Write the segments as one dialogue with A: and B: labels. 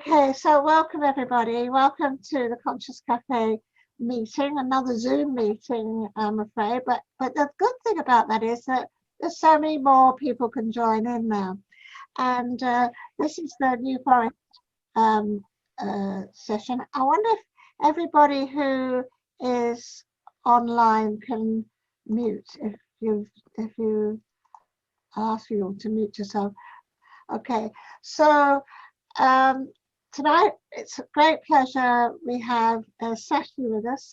A: Okay, so welcome everybody. Welcome to the Conscious Café meeting, another Zoom meeting, I'm afraid. But the good thing about that is that there's so many more people can join in now. And this is the New Forest session. I wonder if everybody who is online can mute. If you ask you to mute yourself. Okay, so tonight it's a great pleasure. We have Sashi with us,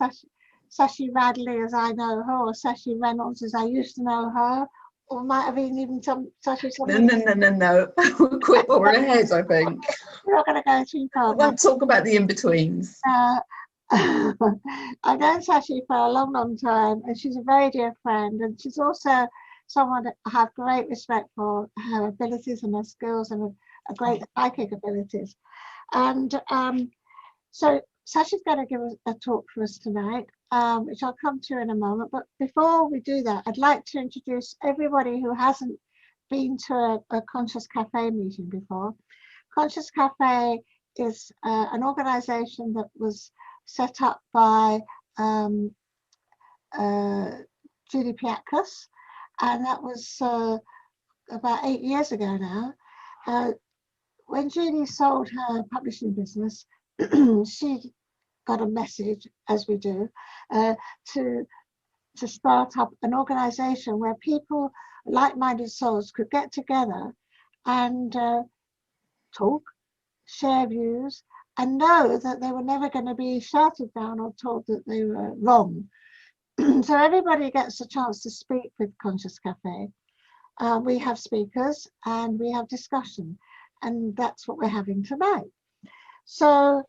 A: Sashi Radley as I know her, or Sashi Reynolds as I used to know her, or might have been even some Sashi.
B: No. We're quick or we're ahead, I think.
A: We're not going to go too far.
B: We won't talk about the in-betweens.
A: I've known Sashi for a long time, and she's a very dear friend, and she's also someone that I have great respect for her abilities and her skills and a great psychic abilities. And so Sashi's going to give us a talk for us tonight, which I'll come to in a moment. But before we do that, I'd like to introduce everybody who hasn't been to a Conscious Café meeting before. Conscious Café is an organization that was set up by Judy Piatkas, and that was about 8 years ago now. When Judy sold her publishing business, she got a message, as we do, to start up an organization where people, like-minded souls, could get together and talk, share views, and know that they were never going to be shouted down or told that they were wrong. So everybody gets a chance to speak with Conscious Café. We have speakers and we have discussion, and that's what we're having tonight. So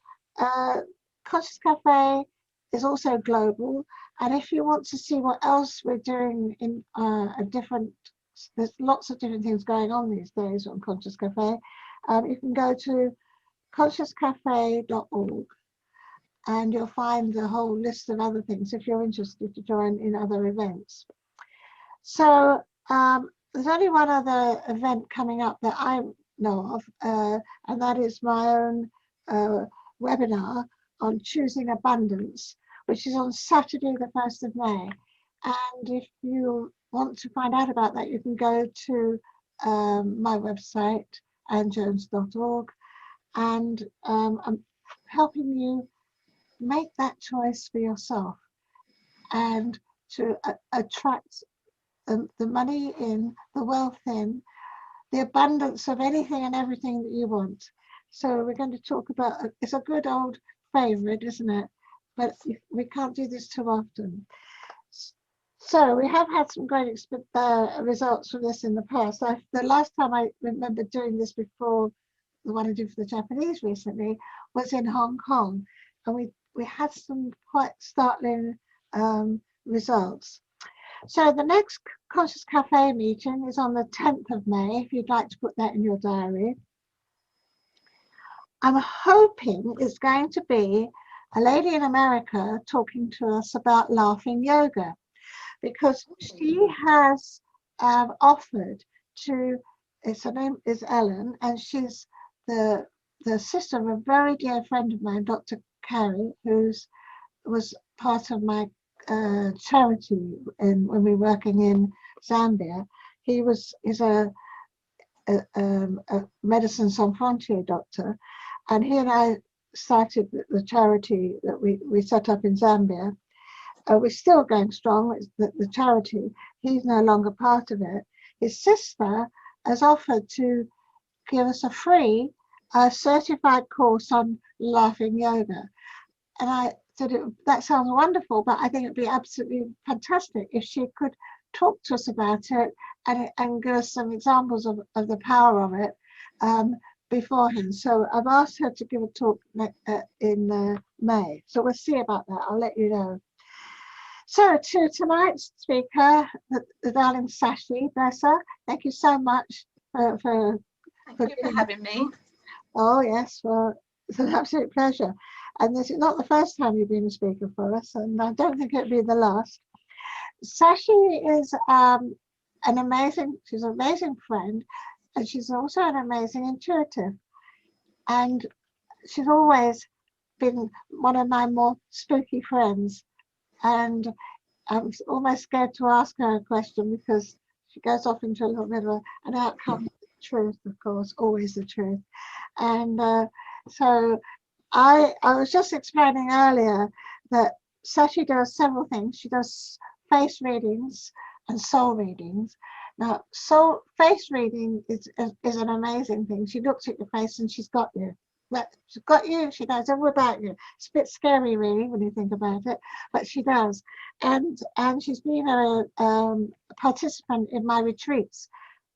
A: Conscious Café is also global, and if you want to see what else we're doing in there's lots of different things going on these days on Conscious Café. You can go to consciousscafe.org and you'll find the whole list of other things if you're interested to join in other events. So there's only one other event coming up that I know of, and that is my own webinar on choosing abundance, which is on Saturday the 1st of May. And if you want to find out about that, you can go to my website, annejones.org, and I'm helping you make that choice for yourself and to attract the money in, the wealth in, the abundance of anything and everything that you want. So we're going to talk about, it's a good old favorite, isn't it? But we can't do this too often. So we have had some great results from this in the past. The last time I remember doing this before the one I did for the Japanese recently was in Hong Kong. And we had some quite startling results. So the next Conscious Café meeting is on the 10th of May, if you'd like to put that in your diary. I'm hoping it's going to be a lady in America talking to us about laughing yoga, because she has offered to, her name is Ellen, and she's the sister of a very dear friend of mine, Dr. Carey, was part of my charity when we were working in Zambia. He's a Medicine Sans Frontier doctor, and he and I started the charity that we set up in Zambia. We're still going strong, the charity. He's no longer part of it. His sister has offered to give us a free certified course on laughing yoga. And I said, that sounds wonderful, but I think it'd be absolutely fantastic if she could talk to us about it and give us some examples of the power of it beforehand. So I've asked her to give a talk in May. So we'll see about that. I'll let you know. So to tonight's speaker, the darling Sashi, bless her, thank you so much for
B: having me.
A: Oh yes, well, it's an absolute pleasure. And this is not the first time you've been a speaker for us, and I don't think it'll be the last. Sashi is she's an amazing friend, and she's also an amazing intuitive. And she's always been one of my more spooky friends, and I'm almost scared to ask her a question because she goes off into a little bit of an outcome. Truth, of course, always the truth. And so I was just explaining earlier that Sashi does several things. She does face readings and soul readings. Now, face reading is an amazing thing. She looks at your face and she's got you. She's got you. She knows all about you. It's a bit scary, really, when you think about it, but she does. And she's been a participant in my retreats,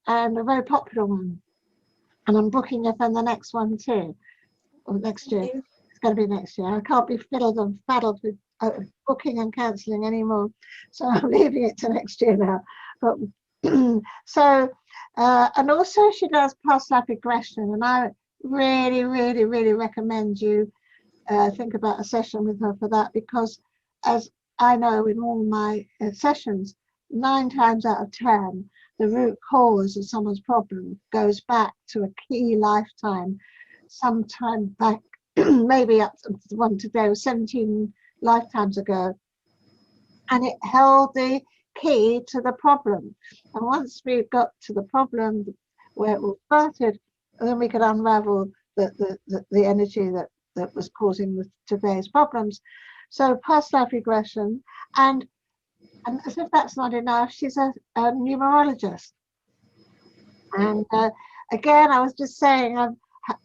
A: and a very popular one. And I'm booking her for the next one too, or next year. It's going to be next year. I can't be fiddled and faddled with booking and cancelling anymore, so I'm leaving it to next year now. But so, and also she does past life regression, and I really, really, really recommend you think about a session with her for that, because as I know in all my sessions, 9 times out of 10, the root cause of someone's problem goes back to a key lifetime, sometime back, maybe up to the one today, 17 lifetimes ago, and it held the key to the problem. And once we got to the problem where it all started, then we could unravel the energy that was causing today's problems. So past life regression, and as if that's not enough, she's a numerologist. And again, I was just saying,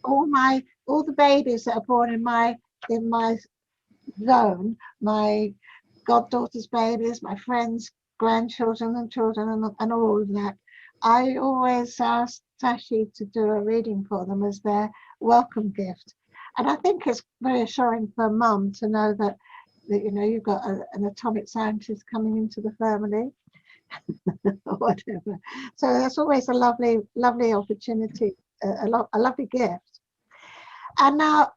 A: all the babies that are born in my zone, my goddaughter's babies, my friends' grandchildren and children, and all of that, I always ask Sashi to do a reading for them as their welcome gift. And I think it's very assuring for a mum to know that you know you've got an atomic scientist coming into the family or whatever. So that's always a lovely opportunity, a lovely gift. And now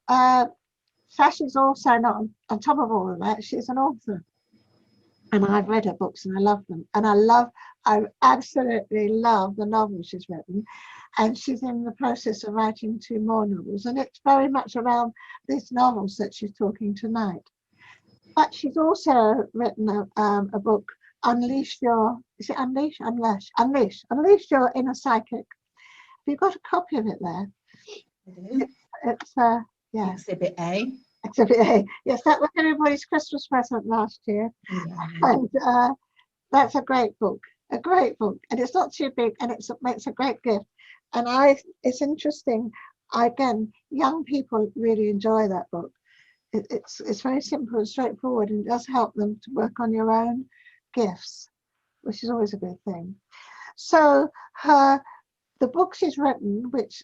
A: Sashi's also not on top of all of that, she's an author, and I've read her books and I love them, and I absolutely love the novels she's written, and she's in the process of writing 2 more novels, and it's very much around these novels that she's talking tonight. But she's also written a book, Unleash Your Inner Psychic. Have you got a copy of it there? It's yeah.
B: Exhibit A.
A: Exhibit A. Yes, that was everybody's Christmas present last year. Yeah. And that's a great book, and it's not too big, and it's a great gift. And it's interesting. Again, young people really enjoy that book. It's very simple and straightforward, and it does help them to work on your own gifts, which is always a good thing. So the book she's written, which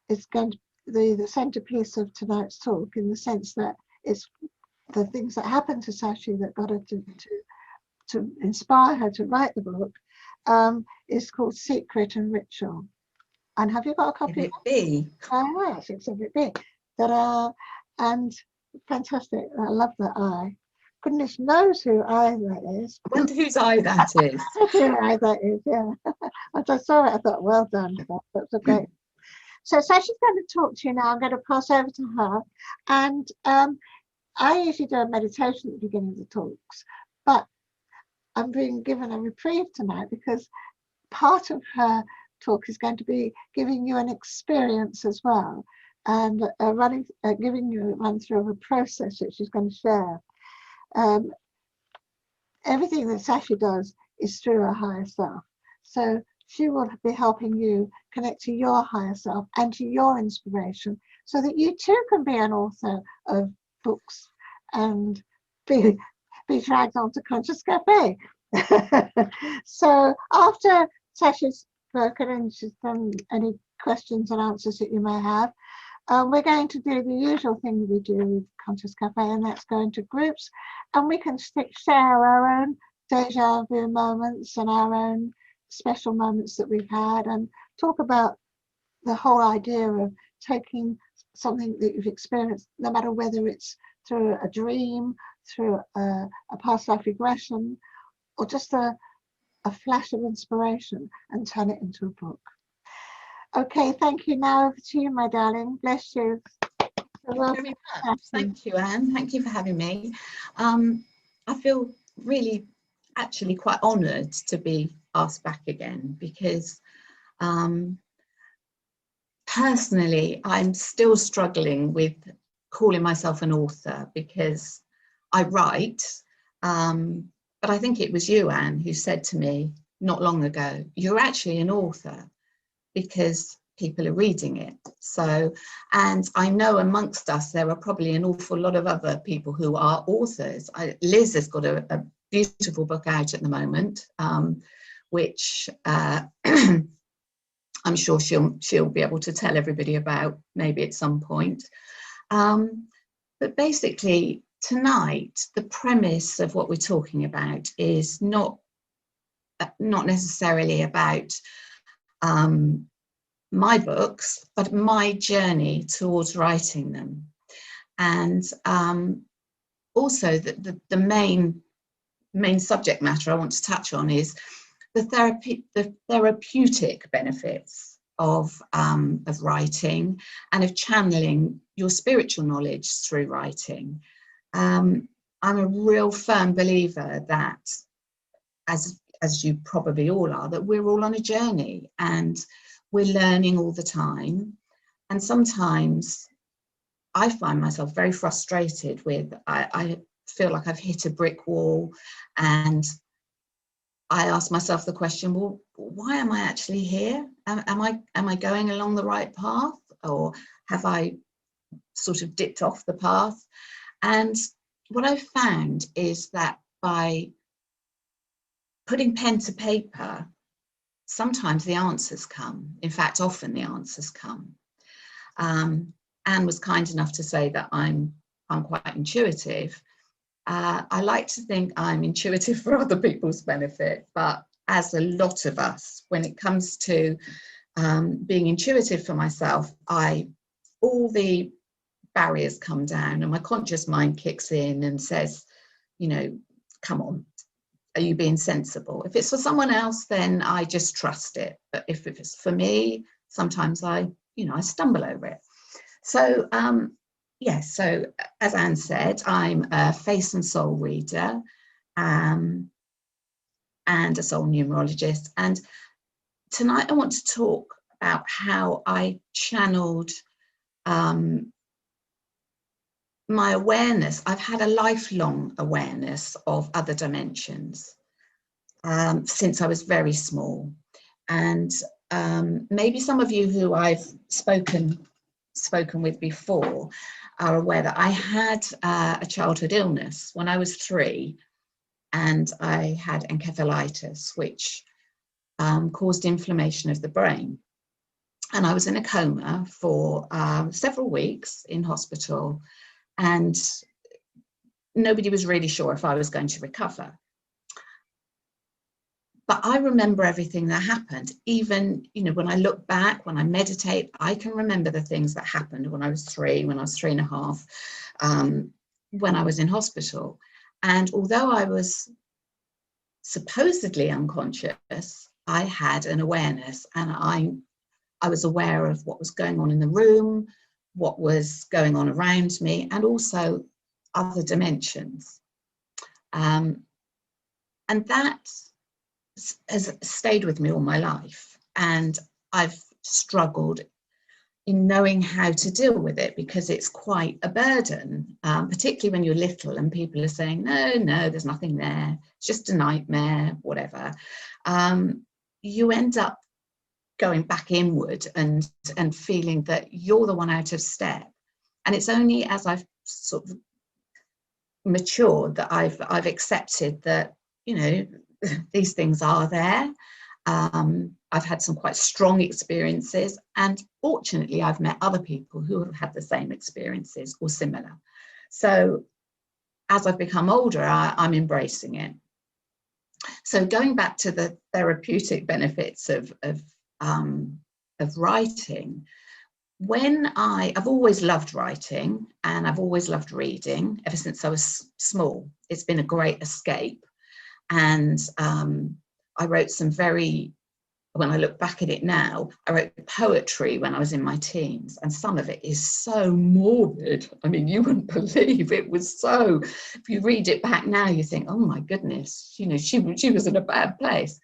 A: is going to be the centerpiece of tonight's talk, in the sense that it's the things that happened to Sashi that got her to inspire her to write the book, is called Secret and Ritual. And have you got a copy?
B: Exhibit B.
A: Oh, yes, Exhibit B. And fantastic. I love that eye. Goodness knows who eye that is.
B: I wonder whose eye that is.
A: Who eye that is, yeah. As I saw it, I thought, well done. That's a great. So Sashi's going to talk to you now. I'm going to pass over to her. And I usually do a meditation at the beginning of the talks, but I'm being given a reprieve tonight because part of her talk is going to be giving you an experience as well, and giving you a run through of a process that she's going to share. Everything that Sashi does is through her higher self. So she will be helping you connect to your higher self and to your inspiration, so that you too can be an author of books and be dragged onto Conscious Café. So after Sashi's spoken and she's done any questions and answers that you may have, we're going to do the usual thing we do with Conscious Café, and that's go into groups, and we can share our own deja vu moments and our own special moments that we've had, and talk about the whole idea of taking something that you've experienced, no matter whether it's through a dream, through a past life regression, or just a flash of inspiration, and turn it into a book. Okay, thank you. Now over to you, my darling. Bless you.
B: Very much. Thank you, Anne. Thank you for having me. I feel really actually quite honoured to be asked back again because personally, I'm still struggling with calling myself an author because I write, but I think it was you, Anne, who said to me not long ago, you're actually an author because people are reading it. So, and I know amongst us, there are probably an awful lot of other people who are authors. Liz has got a beautiful book out at the moment, which I'm sure she'll be able to tell everybody about maybe at some point. But basically tonight, the premise of what we're talking about is not necessarily about my books, but my journey towards writing them. And also the main subject matter I want to touch on is the therapeutic benefits of writing and of channeling your spiritual knowledge through writing. I'm a real firm believer that, as you probably all are, that we're all on a journey and we're learning all the time. And sometimes I find myself very frustrated with, I feel like I've hit a brick wall, and I ask myself the question, well, why am I actually here? Am I going along the right path, or have I sort of dipped off the path? And what I've found is that by putting pen to paper, sometimes the answers come. In fact, often the answers come. Anne was kind enough to say that I'm quite intuitive. I like to think I'm intuitive for other people's benefit, but as a lot of us, when it comes to being intuitive for myself, all the barriers come down and my conscious mind kicks in and says, you know, come on, are you being sensible? If it's for someone else, then I just trust it. But if it's for me, sometimes I stumble over it. So, yes, so as Anne said, I'm a face and soul reader and a soul numerologist. And tonight I want to talk about how I channeled my awareness. I've had a lifelong awareness of other dimensions since I was very small. And maybe some of you who I've spoken with before are aware that I had a childhood illness when I was 3, and I had encephalitis, which caused inflammation of the brain. And I was in a coma for several weeks in hospital, and nobody was really sure if I was going to recover. But I remember everything that happened. Even, when I look back, when I meditate, I can remember the things that happened when I was 3, when I was 3.5, when I was in hospital. And although I was supposedly unconscious, I had an awareness, and I was aware of what was going on in the room, what was going on around me, and also other dimensions. And that has stayed with me all my life, and I've struggled in knowing how to deal with it because it's quite a burden, particularly when you're little and people are saying, no, there's nothing there, it's just a nightmare, whatever. You end up going back inward and feeling that you're the one out of step. And it's only as I've sort of matured that I've accepted that, these things are there. I've had some quite strong experiences, and fortunately I've met other people who have had the same experiences or similar. So as I've become older, I'm embracing it. So going back to the therapeutic benefits of writing, I've always loved writing, and I've always loved reading ever since I was small. It's been a great escape. And I wrote some very when I look back at it now, I wrote poetry when I was in my teens, and some of it is so morbid. I mean, you wouldn't believe it was so, if you read it back now, you think, oh my goodness, you know, she was in a bad place.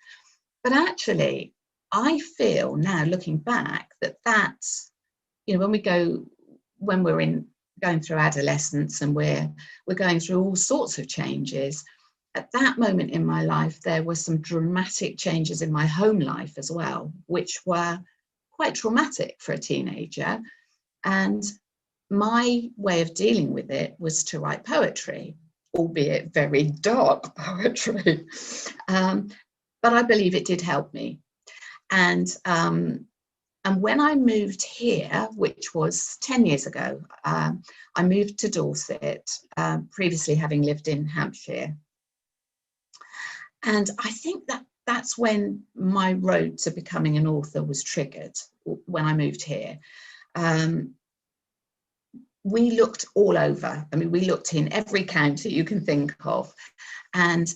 B: But actually, I feel now looking back that that's, you know, when we're going through adolescence and we're going through all sorts of changes, at that moment in my life, there were some dramatic changes in my home life as well, which were quite traumatic for a teenager. And my way of dealing with it was to write poetry, albeit very dark poetry. But I believe it did help me. And when I moved here, which was 10 years ago, I moved to Dorset, previously having lived in Hampshire. And I think that's when my road to becoming an author was triggered, when I moved here. We looked all over. I mean, we looked in every county you can think of. And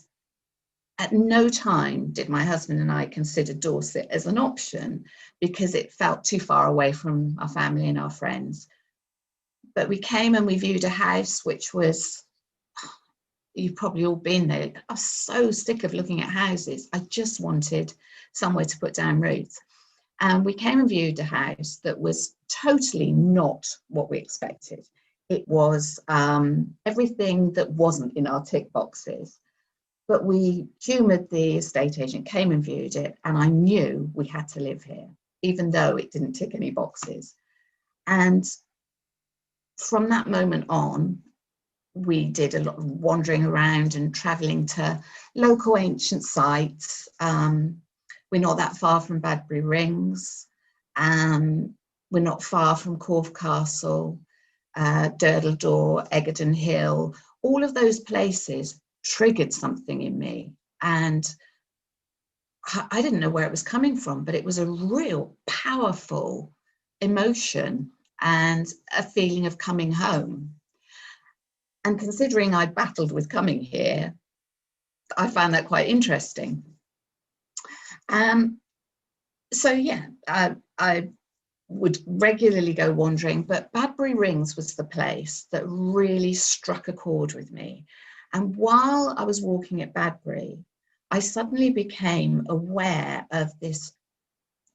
B: at no time did my husband and I consider Dorset as an option, because it felt too far away from our family and our friends. But we came and we viewed a house which was, you've probably all been there. I was so sick of looking at houses. I just wanted somewhere to put down roots. And we came and viewed a house that was totally not what we expected. It was everything that wasn't in our tick boxes. But we humoured the estate agent, came and viewed it, and I knew we had to live here, even though it didn't tick any boxes. And from that moment on, we did a lot of wandering around and travelling to local ancient sites. We're not that far from Badbury Rings. We're not far from Corfe Castle, Durdledore, Egerton Hill. All of those places triggered something in me. And I didn't know where it was coming from, but it was a real powerful emotion and a feeling of coming home. And considering I battled with coming here, I found that quite interesting. So yeah, I would regularly go wandering, but Badbury Rings was the place that really struck a chord with me. And while I was walking at Badbury, I suddenly became aware of this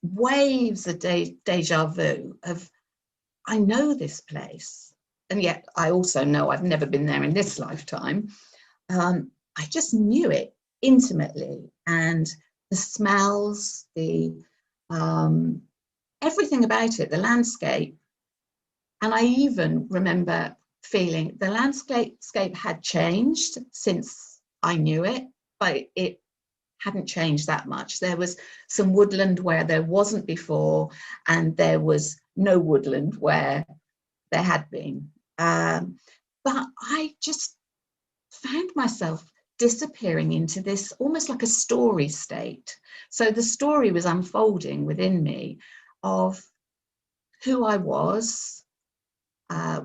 B: waves of deja vu of, I know this place. And yet I also know I've never been there in this lifetime. I just knew it intimately, and the smells, the everything about it, the landscape. And I even remember feeling the landscape had changed since I knew it, but it hadn't changed that much. There was some woodland where there wasn't before, and there was no woodland where there had been. But I just found myself disappearing into this almost like a story state. So the story was unfolding within me of who I was,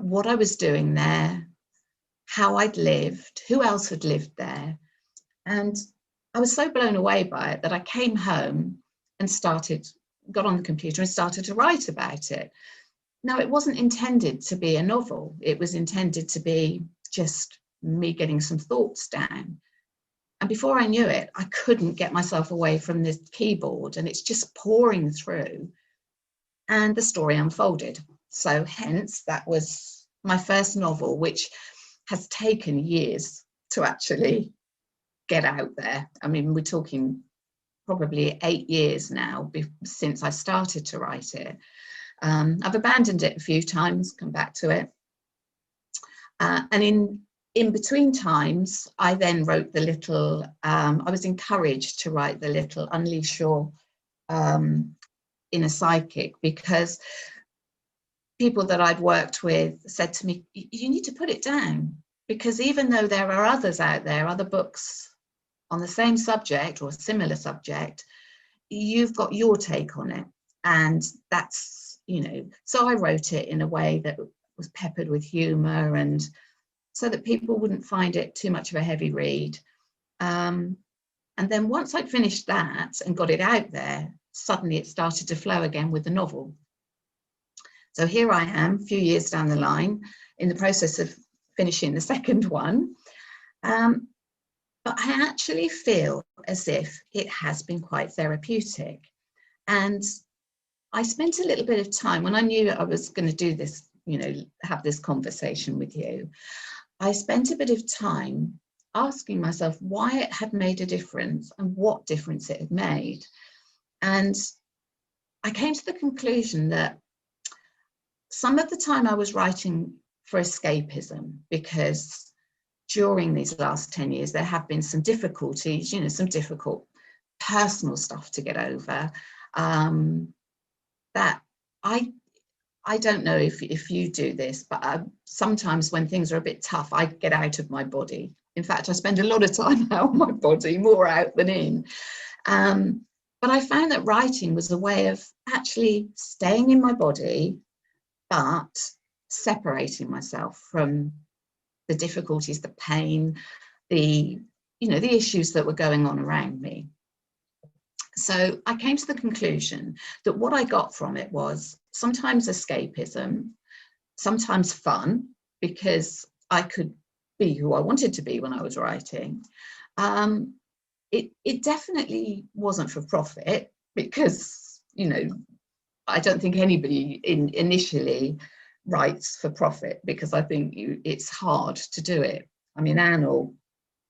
B: what I was doing there, how I'd lived, who else had lived there. And I was so blown away by it that I came home and got on the computer and started to write about it. Now, it wasn't intended to be a novel. It was intended to be just me getting some thoughts down. And before I knew it, I couldn't get myself away from this keyboard, and it's just pouring through. And the story unfolded. So hence, that was my first novel, which has taken years to actually get out there. I mean, we're talking probably 8 years now since I started to write it. I've abandoned it a few times, come back to it. And in between times, I then wrote the little, I was encouraged to write the little Unleash Your Inner Psychic, because people that I'd worked with said to me, you need to put it down, because even though there are others out there, other books on the same subject or similar subject, you've got your take on it. And that's, you know, so I wrote it in a way that was peppered with humor, and so that people wouldn't find it too much of a heavy read. And then once I'd finished that and got it out there, suddenly it started to flow again with the novel. So here I am, a few years down the line, in the process of finishing the second one. But I actually feel as if it has been quite therapeutic. And I spent a little bit of time, when I knew I was going to do this, you know, have this conversation with you, I spent a bit of time asking myself why it had made a difference and what difference it had made. And I came to the conclusion that some of the time I was writing for escapism, because during these last 10 years, there have been some difficulties, you know, some difficult personal stuff to get over, that I don't know if you do this, but sometimes when things are a bit tough, I get out of my body. In fact, I spend a lot of time out of my body, more out than in. But I found that writing was a way of actually staying in my body, but separating myself from the difficulties, the pain, the, you know, the issues that were going on around me. So I came to the conclusion that what I got from it was sometimes escapism, sometimes fun, because I could be who I wanted to be when I was writing. It definitely wasn't for profit, because, you know, I don't think anybody initially writes for profit, because I think it's hard to do it. I mean, Anne will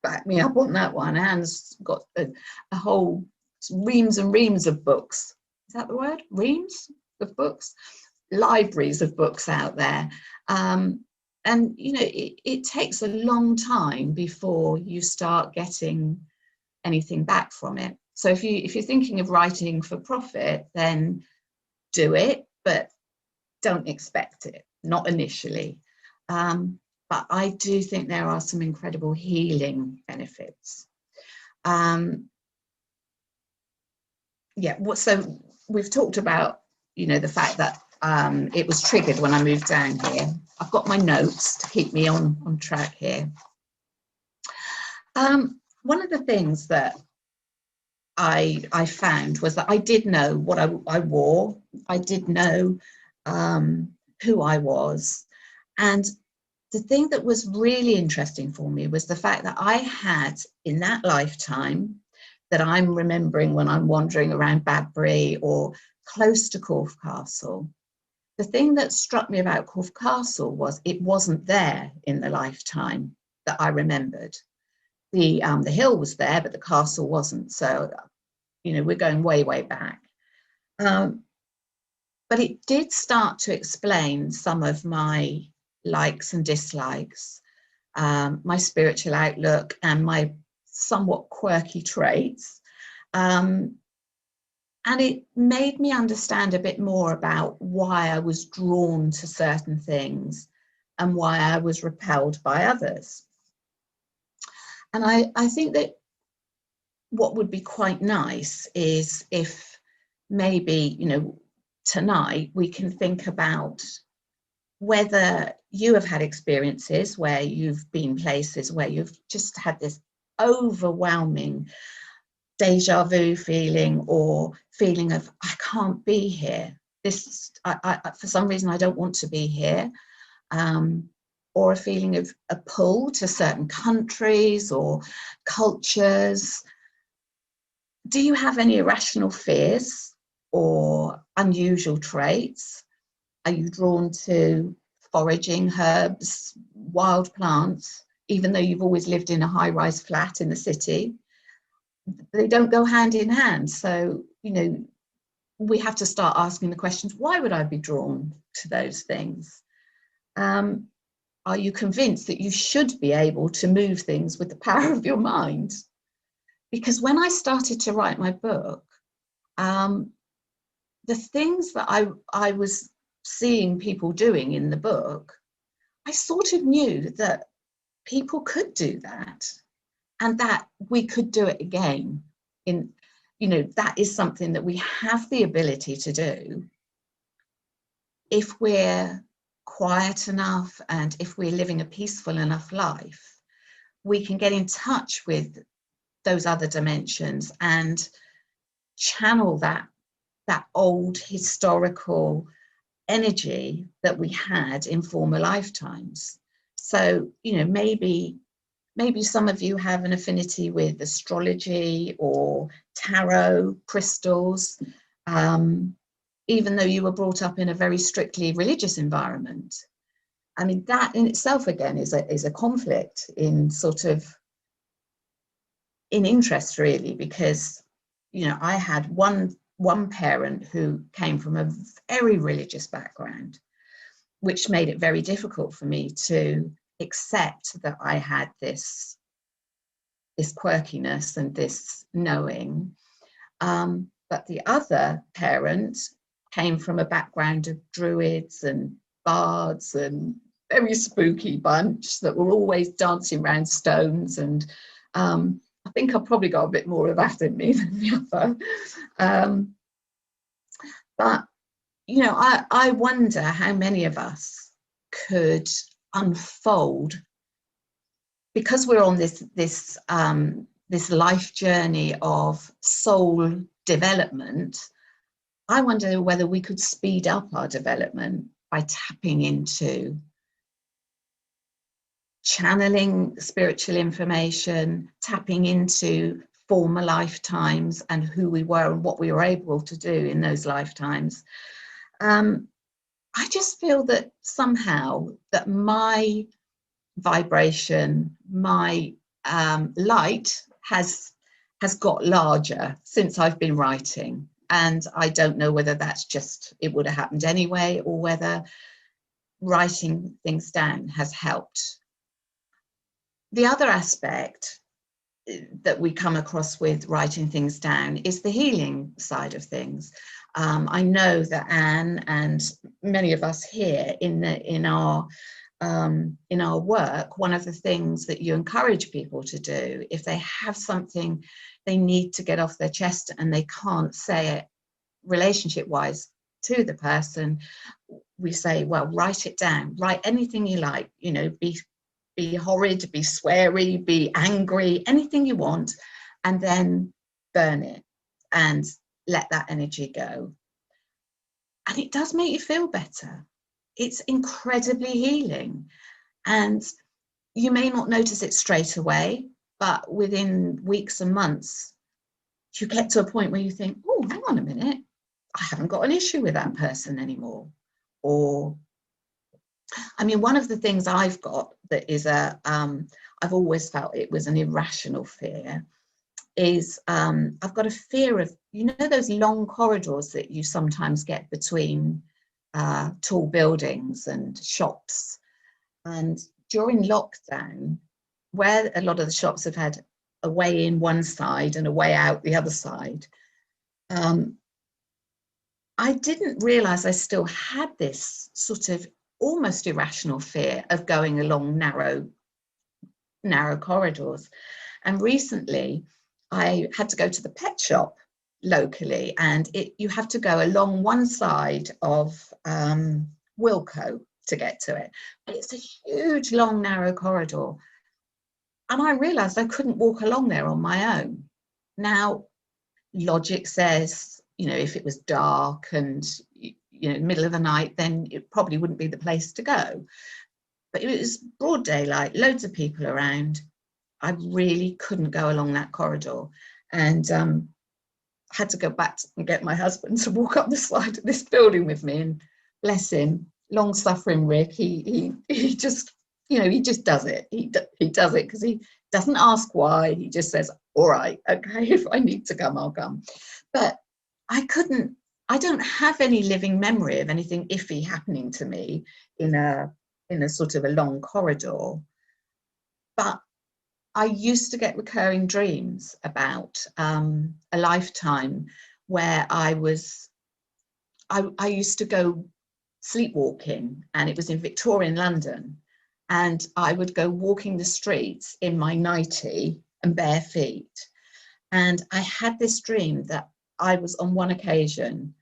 B: back me up on that one. Anne's got a whole reams and reams of books. Is that the word? Reams of books? Libraries of books out there. And, you know, it takes a long time before you start getting anything back from it. So if you're thinking of writing for profit, then do it, but don't expect it, not initially. But I do think there are some incredible healing benefits. Yeah, so we've talked about, you know, the fact that it was triggered when I moved down here. I've got my notes to keep me on track here. One of the things that I found was that I did know what I wore. I did know who I was. And the thing that was really interesting for me was the fact that I had, in that lifetime that I'm remembering when I'm wandering around Badbury or close to Corfe Castle, the thing that struck me about Corfe Castle was it wasn't there in the lifetime that I remembered. The hill was there, but the castle wasn't. So, you know, we're going way, way back. But it did start to explain some of my likes and dislikes, my spiritual outlook and my somewhat quirky traits. And it made me understand a bit more about why I was drawn to certain things and why I was repelled by others. And I think that what would be quite nice is if maybe, you know, tonight we can think about whether you have had experiences where you've been places where you've just had this overwhelming deja vu feeling, or feeling of, I can't be here. This, for some reason, I don't want to be here. Or a feeling of a pull to certain countries or cultures. Do you have any irrational fears or unusual traits? Are you drawn to foraging herbs, wild plants, even though you've always lived in a high-rise flat in the city? They don't go hand in hand. So, you know, we have to start asking the questions, why would I be drawn to those things? Are you convinced that you should be able to move things with the power of your mind? Because when I started to write my book, the things that I was seeing people doing in the book, I sort of knew that people could do that, and that we could do it again. In, you know, that is something that we have the ability to do if we're quiet enough and if we're living a peaceful enough life. We can get in touch with those other dimensions and channel that that old historical energy that we had in former lifetimes. So, you know, maybe some of you have an affinity with astrology or tarot, crystals, even though you were brought up in a very strictly religious environment. I mean, that in itself, again, is a conflict in sort of, in interest, really, because, you know, I had one parent who came from a very religious background, which made it very difficult for me to accept that I had this quirkiness and this knowing. But the other parent came from a background of druids and bards and very spooky bunch that were always dancing around stones, and I think I've probably got a bit more of that in me than the other. But, you know, I wonder how many of us could unfold, because we're on this life journey of soul development. I wonder whether we could speed up our development by tapping into channeling spiritual information, tapping into former lifetimes and who we were and what we were able to do in those lifetimes. I just feel that somehow that my vibration, my light has got larger since I've been writing. And I don't know whether that's just, it would have happened anyway, or whether writing things down has helped. The other aspect that we come across with writing things down is the healing side of things. I know that Anne and many of us here in our work, one of the things that you encourage people to do, if they have something they need to get off their chest and they can't say it relationship-wise to the person, we say, well, write it down, write anything you like, you know, be horrid, be sweary, be angry, anything you want, and then burn it and let that energy go. And it does make you feel better. It's incredibly healing. And you may not notice it straight away, but within weeks and months, you get to a point where you think, oh, hang on a minute, I haven't got an issue with that person anymore. Or, I mean, one of the things I've got that is I've always felt it was an irrational fear, is I've got a fear of, you know, those long corridors that you sometimes get between tall buildings and shops. And during lockdown, where a lot of the shops have had a way in one side and a way out the other side, I didn't realize I still had this sort of almost irrational fear of going along narrow corridors. And recently I had to go to the pet shop locally, and you have to go along one side of Wilko to get to it. But it's a huge, long, narrow corridor. And I realized I couldn't walk along there on my own. Now, logic says, you know, if it was dark and, you know, middle of the night, then it probably wouldn't be the place to go. But it was broad daylight, loads of people around. I really couldn't go along that corridor. And had to go back and get my husband to walk up the side of this building with me. And bless him, long-suffering Rick, he just, you know, he just does it. He does it because he doesn't ask why. He just says, all right, okay, if I need to come, I'll come. But I don't have any living memory of anything iffy happening to me in a sort of a long corridor. But I used to get recurring dreams about a lifetime where I used to go sleepwalking, and it was in Victorian London, and I would go walking the streets in my nightie and bare feet. And I had this dream that I was, on one occasion,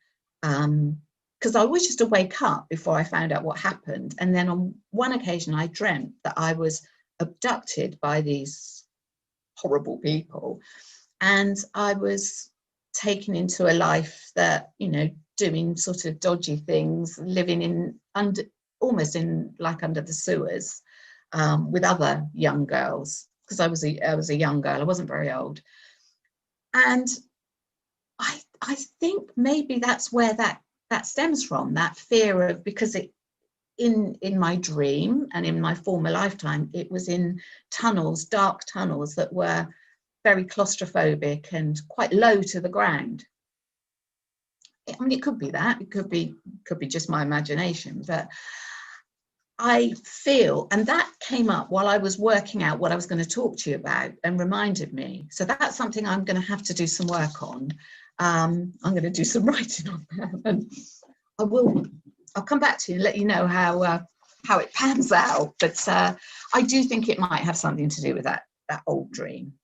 B: because I always used to wake up before I found out what happened, and then on one occasion I dreamt that I was abducted by these horrible people, and I was taken into a life that, you know, doing sort of dodgy things, living in almost in like under the sewers with other young girls, because I was a young girl, I wasn't very old. And I think maybe that's where that stems from, that fear of, because it in my dream and in my former lifetime, it was in tunnels, dark tunnels that were very claustrophobic and quite low to the ground. I mean, it could be that, it could be just my imagination, but I feel, and that came up while I was working out what I was going to talk to you about and reminded me. So that's something I'm going to have to do some work on. I'm going to do some writing on that, and I'll come back to you and let you know how it pans out. But I do think it might have something to do with that old dream.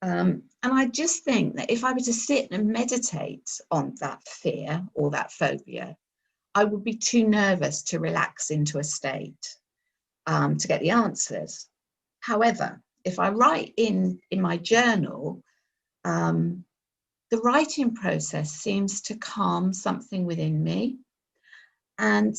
B: And I just think that if I were to sit and meditate on that fear or that phobia, I would be too nervous to relax into a state to get the answers. However, if I write in my journal, the writing process seems to calm something within me. And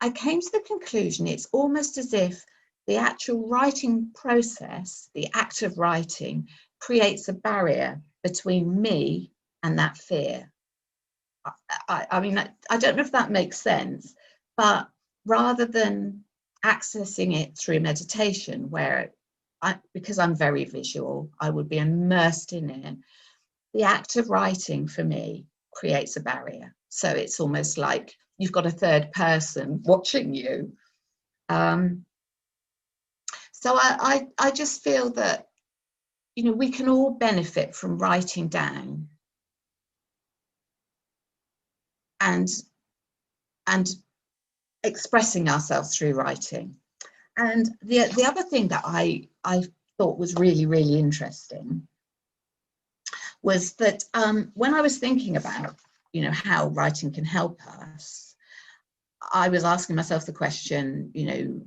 B: I came to the conclusion it's almost as if the actual writing process, the act of writing, creates a barrier between me and that fear. I mean, I don't know if that makes sense, but rather than accessing it through meditation, where because I'm very visual, I would be immersed in it, the act of writing for me creates a barrier. So it's almost like you've got a third person watching you. So I just feel that, you know, we can all benefit from writing down and expressing ourselves through writing. And the other thing that I thought was really, really interesting was that when I was thinking about, you know, how writing can help us, I was asking myself the question, you know,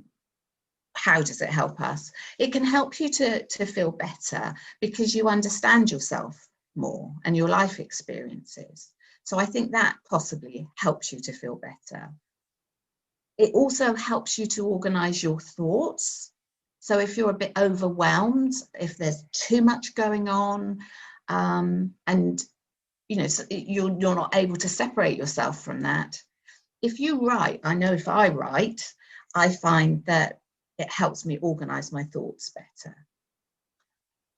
B: how does it help us? It can help you to feel better because you understand yourself more and your life experiences. So I think that possibly helps you to feel better. It also helps you to organize your thoughts. So if you're a bit overwhelmed, if there's too much going on, and you know, so you're not able to separate yourself from that. If you write, I know if I write, I find that it helps me organize my thoughts better.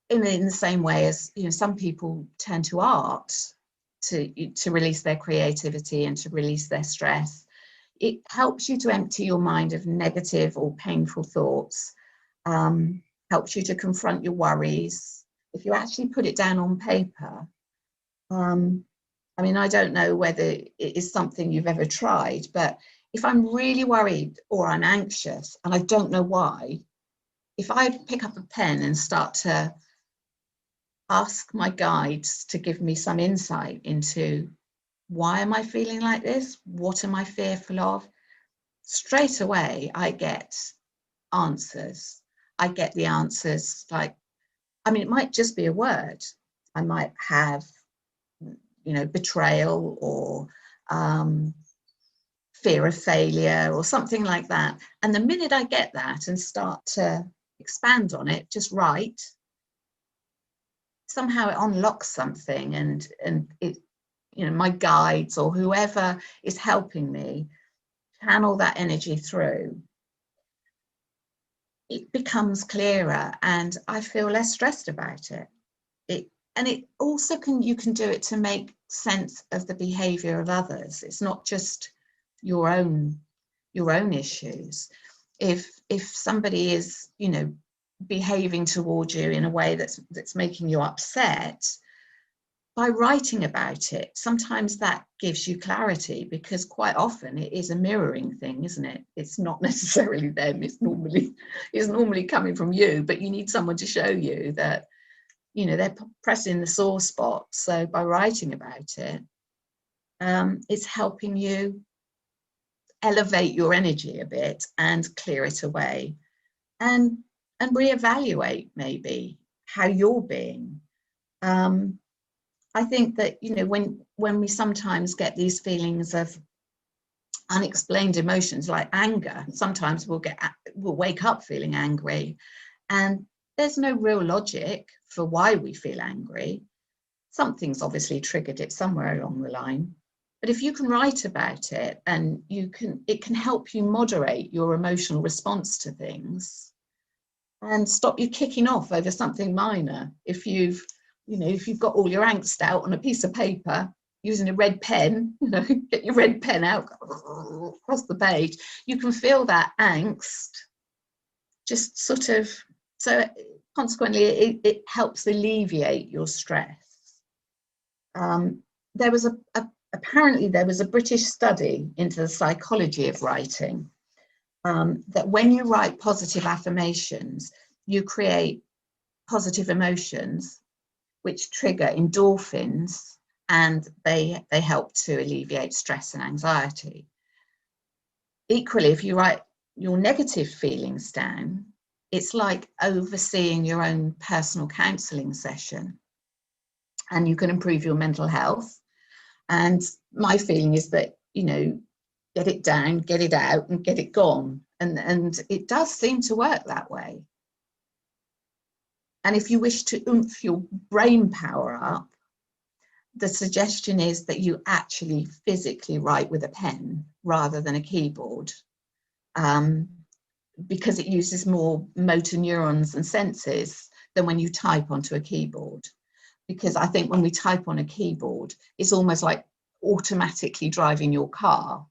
B: In the same way as, you know, some people turn to art to release their creativity and to release their stress. It helps you to empty your mind of negative or painful thoughts, helps you to confront your worries. If you actually put it down on paper, I mean, I don't know whether it is something you've ever tried, but if I'm really worried or I'm anxious and I don't know why, if I pick up a pen and start to ask my guides to give me some insight into why am I feeling like this? What am I fearful of? Straight away, I get answers. I get the answers like, I mean, it might just be a word. I might have, you know, betrayal or fear of failure or something like that. And the minute I get that and start to expand on it, just write, somehow it unlocks something, and it, you know, my guides or whoever is helping me channel that energy through, it becomes clearer and I feel less stressed about it. And it also you can do it to make sense of the behavior of others. It's not just your own issues. If somebody is, you know, behaving towards you in a way that's making you upset, by writing about it, sometimes that gives you clarity, because quite often it is a mirroring thing, isn't it? It's not necessarily them, it's normally coming from you, but you need someone to show you that, you know, they're pressing the sore spot. So by writing about it, it's helping you elevate your energy a bit and clear it away, and reevaluate maybe how you're being. I think that, you know, when we sometimes get these feelings of unexplained emotions like anger, sometimes we'll wake up feeling angry, and there's no real logic for why we feel angry. Something's obviously triggered it somewhere along the line. But if you can write about it, and it can help you moderate your emotional response to things and stop you kicking off over something minor. If you've got all your angst out on a piece of paper using a red pen, you know, get your red pen out across the page, you can feel that angst just sort of, so consequently it helps alleviate your stress. Apparently there was a British study into the psychology of writing, that when you write positive affirmations, you create positive emotions which trigger endorphins, and they help to alleviate stress and anxiety. Equally, if you write your negative feelings down, it's like overseeing your own personal counselling session, and you can improve your mental health. And my feeling is that, you know, get it down, get it out, and get it gone. And it does seem to work that way. And if you wish to oomph your brain power up, the suggestion is that you actually physically write with a pen rather than a keyboard, because it uses more motor neurons and senses than when you type onto a keyboard. Because I think when we type on a keyboard, it's almost like automatically driving your car.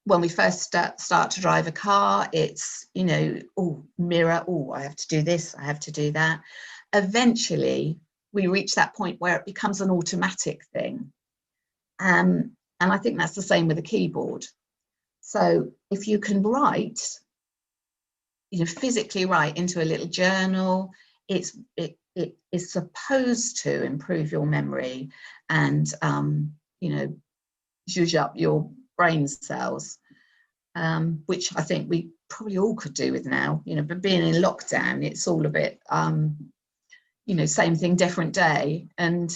B: When we first start to drive a car, it's, you know, oh, mirror, oh, I have to do this, I have to do that. Eventually, we reach that point where it becomes an automatic thing. And I think that's the same with a keyboard. So if you can write, you know, physically write into a little journal, it is supposed to improve your memory and, you know, zhuzh up your brain cells, which I think we probably all could do with now, you know, but being in lockdown, it's all a bit, you know, same thing, different day. And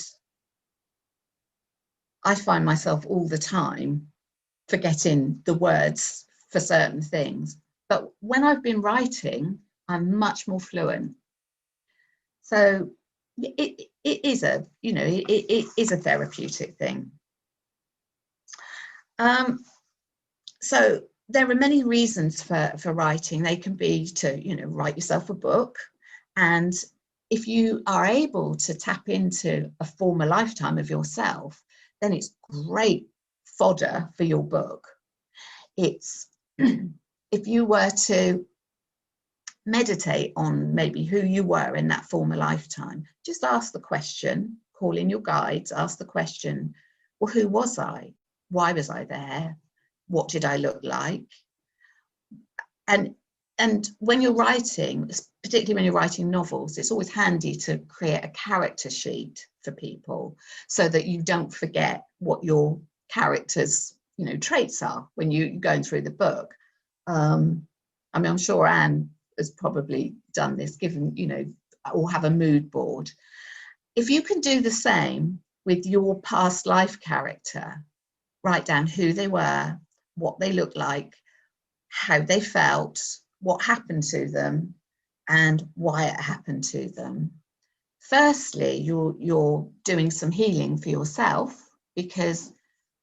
B: I find myself all the time forgetting the words for certain things. But when I've been writing, I'm much more fluent. So it is a, you know, it is a therapeutic thing. So there are many reasons for writing. They can be to, you know, write yourself a book. And if you are able to tap into a former lifetime of yourself, then it's great fodder for your book. It's, if you were to meditate on maybe who you were in that former lifetime, just ask the question, call in your guides, ask the question, well, who was I? Why was I there? What did I look like? And when you're writing, particularly when you're writing novels, it's always handy to create a character sheet for people so that you don't forget what your characters, you know, traits are when you're going through the book. I mean, I'm sure Anne has probably done this, given, you know, or have a mood board. If you can do the same with your past life character, write down who they were, what they looked like, how they felt, what happened to them, and why it happened to them. Firstly, you're doing some healing for yourself, because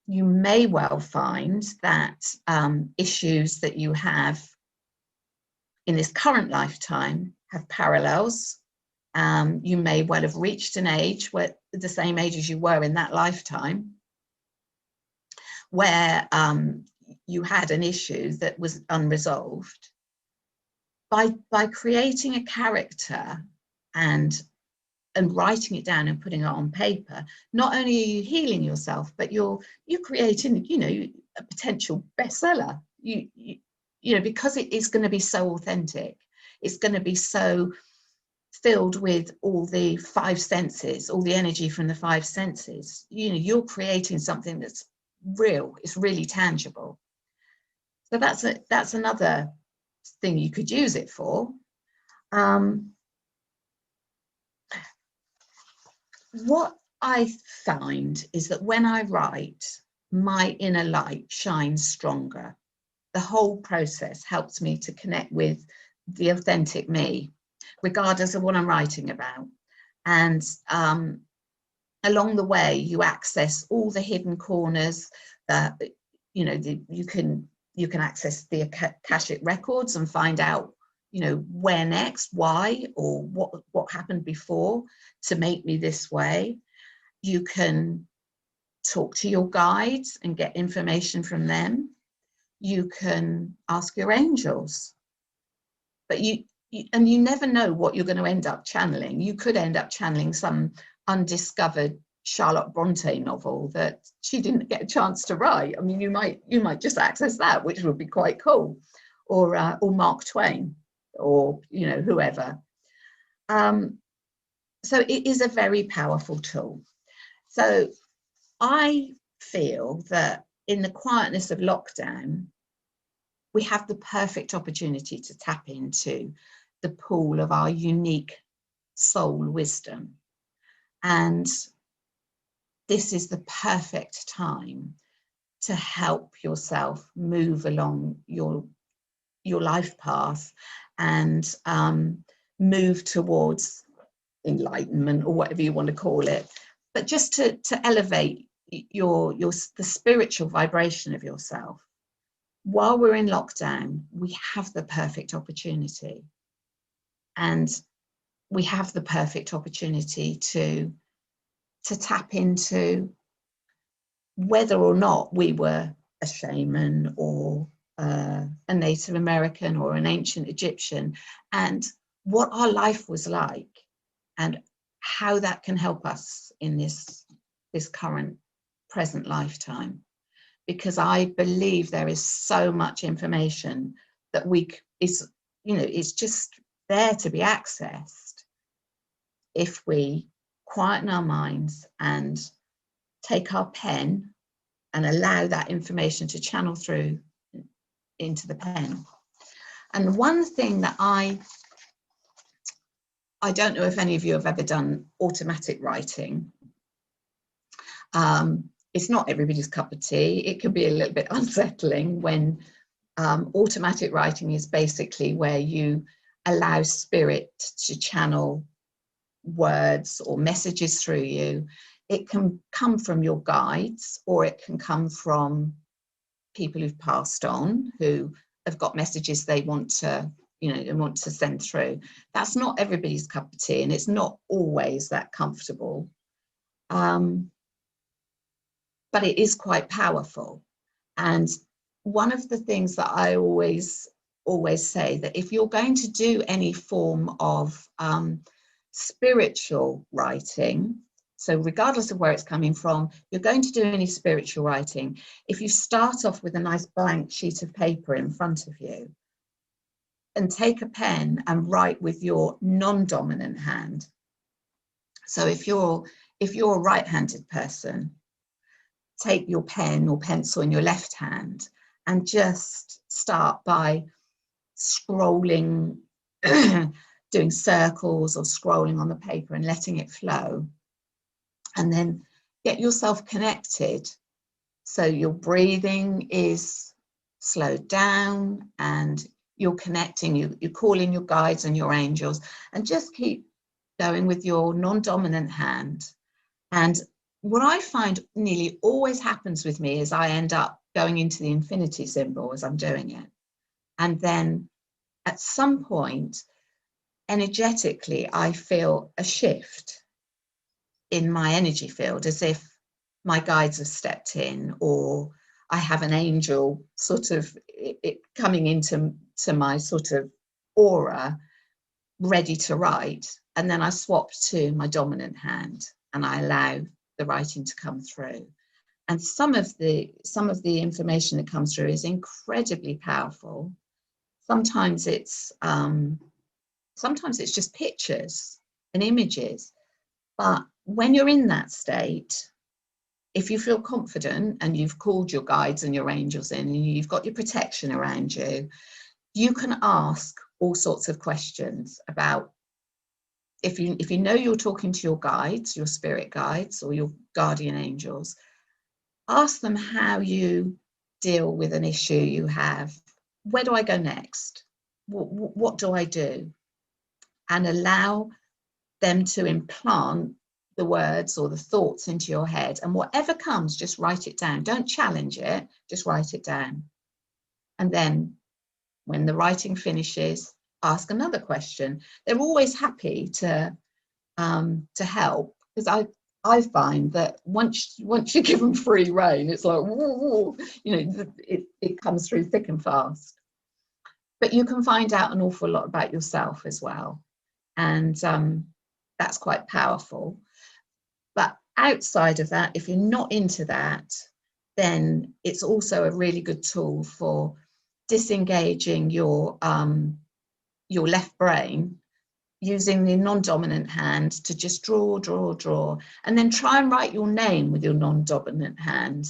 B: you may well find that issues that you have in this current lifetime have parallels. You may well have reached an age, where the same age as you were in that lifetime, where you had an issue that was unresolved. By creating a character and writing it down and putting it on paper, not only are you healing yourself, but you're creating, you know, a potential bestseller. You know, because it is going to be so authentic. It's going to be so filled with all the five senses, all the energy from the five senses. You know, you're creating something that's real. It's really tangible. So that's another thing you could use it for. what I find is that when I write, my inner light shines stronger. The whole process helps me to connect with the authentic me, regardless of what I'm writing about. And along the way, you access all the hidden corners that, you know, you can access the Akashic records and find out, you know, where next, why, or what happened before to make me this way. You can talk to your guides and get information from them. You can ask your angels, but you never know what you're going to end up channeling. You could end up channeling some undiscovered Charlotte Bronte novel that she didn't get a chance to write. I mean, you might just access that, which would be quite cool, or Mark Twain, or, you know, whoever. So it is a very powerful tool. So I feel that in the quietness of lockdown, we have the perfect opportunity to tap into the pool of our unique soul wisdom. And this is the perfect time to help yourself move along your life path and move towards enlightenment, or whatever you want to call it, but just to elevate the spiritual vibration of yourself. While we're in lockdown, we have the perfect opportunity, and we have the perfect opportunity to tap into whether or not we were a shaman or a Native American or an ancient Egyptian, and what our life was like and how that can help us in this current present lifetime. Because I believe there is so much information that it's just there to be accessed if we quieten our minds and take our pen and allow that information to channel through into the pen. And one thing that I don't know if any of you have ever done automatic writing. It's not everybody's cup of tea. It can be a little bit unsettling when automatic writing is basically where you allow spirit to channel words or messages through you. It can come from your guides, or it can come from people who've passed on, who have got messages they want to, send through. That's not everybody's cup of tea, and it's not always that comfortable. But it is quite powerful. And one of the things that I always say, that if you're going to do any form of spiritual writing, so regardless of where it's coming from, you're going to do any spiritual writing, if you start off with a nice blank sheet of paper in front of you and take a pen and write with your non-dominant hand. So if you're a right-handed person, take your pen or pencil in your left hand and just start by scrolling, doing circles or scrolling on the paper and letting it flow. And then get yourself connected. So your breathing is slowed down and you're connecting, you're calling your guides and your angels, and just keep going with your non-dominant hand. And what I find nearly always happens with me is I end up going into the infinity symbol as I'm doing it. And then at some point, energetically, I feel a shift in my energy field, as if my guides have stepped in, or I have an angel sort of coming into my sort of aura, ready to write. And then I swap to my dominant hand and I allow the writing to come through. And some of the information that comes through is incredibly powerful. Sometimes it's just pictures and images. But when you're in that state, if you feel confident and you've called your guides and your angels in and you've got your protection around you, you can ask all sorts of questions about if you know you're talking to your guides, your spirit guides or your guardian angels, ask them how you deal with an issue you have. Where do I go next? What do I do? And allow them to implant the words or the thoughts into your head, and whatever comes, just write it down. Don't challenge it, just write it down. And then when the writing finishes, ask another question. They're always happy to help, because I find that once you give them free rein, it's like, woo, you know, it comes through thick and fast. But you can find out an awful lot about yourself as well, and that's quite powerful. But outside of that, if you're not into that, then it's also a really good tool for disengaging your left brain, using the non-dominant hand to just draw, and then try and write your name with your non-dominant hand.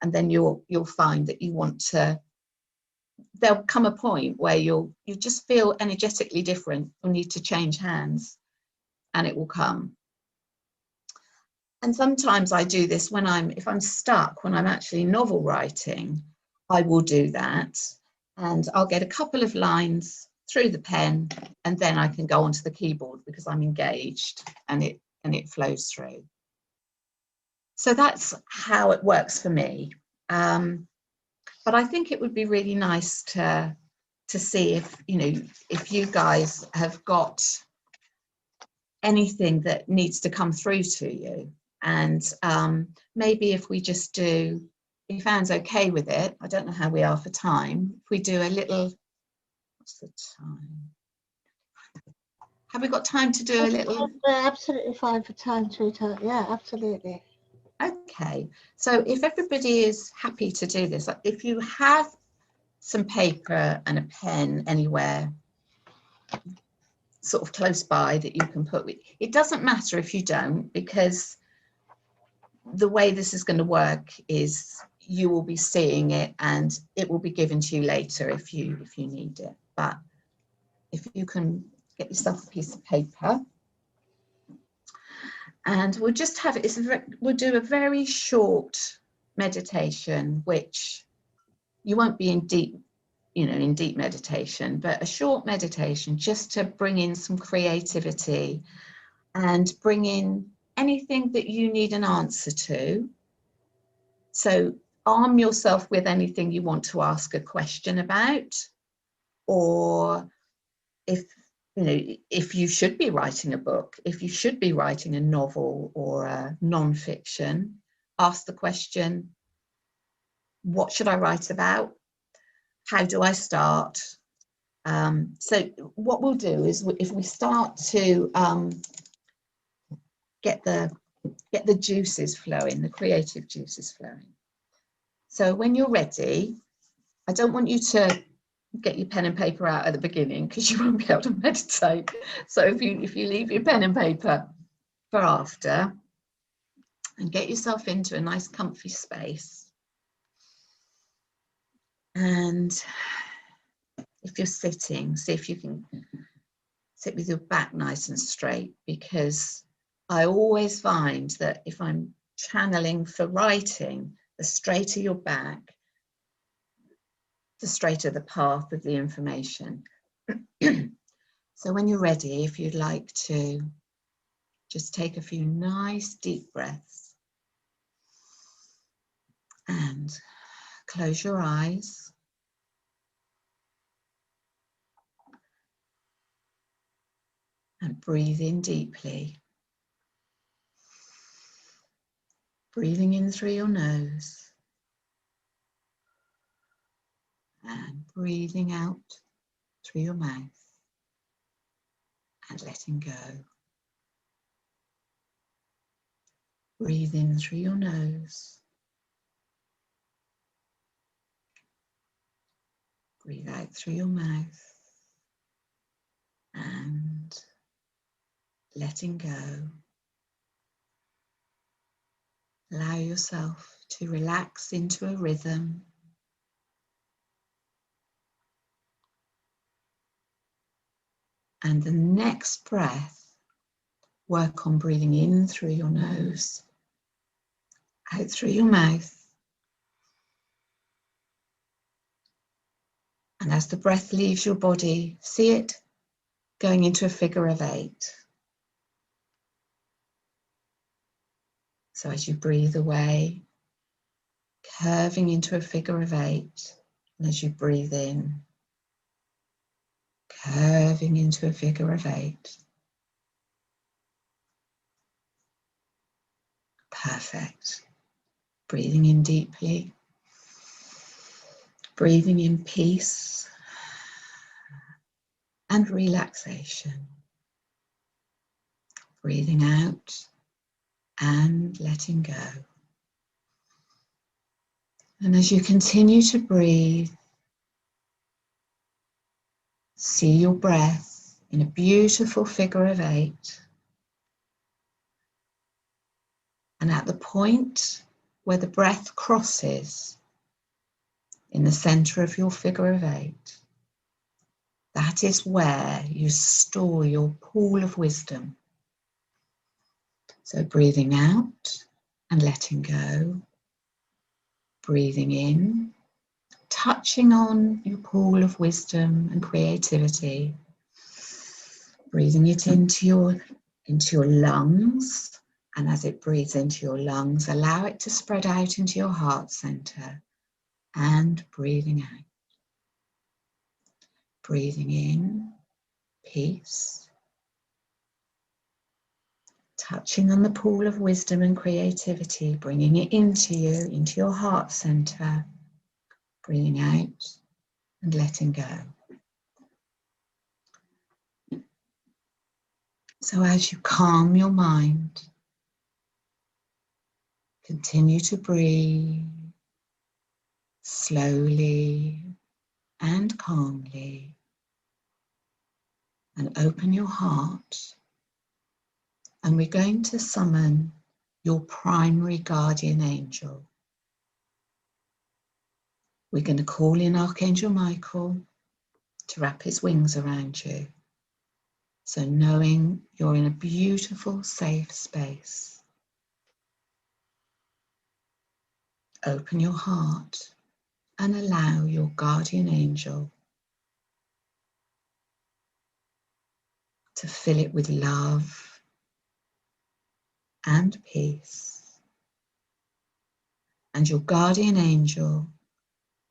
B: And then you'll find that you want to, there'll come a point where you just feel energetically different. You'll need to change hands, and it will come. And sometimes I do this if I'm stuck, when I'm actually novel writing, I will do that, and I'll get a couple of lines through the pen, and then I can go onto the keyboard because I'm engaged, and it flows through. So that's how it works for me. But I think it would be really nice to see if you guys have got anything that needs to come through to you. And maybe if we just do, if Anne's okay with it, I don't know how we are for time, if we do a little, what's the time? Have we got time to do a little?
A: We're absolutely fine for time, sweetheart. Yeah, absolutely.
B: Okay, so if everybody is happy to do this, if you have some paper and a pen anywhere sort of close by that you can put with, it doesn't matter if you don't, because the way this is going to work is you will be seeing it and it will be given to you later if you need it. But if you can get yourself a piece of paper, and we'll just have it, we'll do a very short meditation, which you won't be in deep meditation, but a short meditation just to bring in some creativity and bring in anything that you need an answer to. So arm yourself with anything you want to ask a question about, or if you should be writing a book, if you should be writing a novel or a non-fiction, ask the question, what should I write about? How do I start? So what we'll do is, if we start to get the juices flowing, the creative juices flowing. So when you're ready, I don't want you to get your pen and paper out at the beginning, because you won't be able to meditate. So if you leave your pen and paper for after, and get yourself into a nice comfy space. And if you're sitting, see if you can sit with your back nice and straight, because I always find that if I'm channeling for writing, the straighter your back, the straighter the path of the information. So when you're ready, if you'd like to just take a few nice deep breaths and close your eyes. And breathe in deeply. Breathing in through your nose. And breathing out through your mouth. And letting go. Breathe in through your nose. Breathe out through your mouth. And letting go. Allow yourself to relax into a rhythm. And the next breath, work on breathing in through your nose, out through your mouth. And as the breath leaves your body, see it going into a figure of 8. So as you breathe away, curving into a figure of 8, and as you breathe in, curving into a figure of 8. Perfect. Breathing in deeply, breathing in peace and relaxation. Breathing out and letting go. And as you continue to breathe, see your breath in a beautiful figure of 8. And at the point where the breath crosses in the center of your figure of 8, that is where you store your pool of wisdom. So breathing out and letting go, breathing in, touching on your pool of wisdom and creativity, breathing it into your lungs, and as it breathes into your lungs, allow it to spread out into your heart center, and breathing out. Breathing in, peace, touching on the pool of wisdom and creativity, bringing it into you, into your heart center, breathing out and letting go. So as you calm your mind, continue to breathe slowly and calmly, and open your heart, and we're going to summon your primary guardian angel. We're going to call in Archangel Michael to wrap his wings around you. So knowing you're in a beautiful, safe space, open your heart and allow your guardian angel to fill it with love and peace. And your guardian angel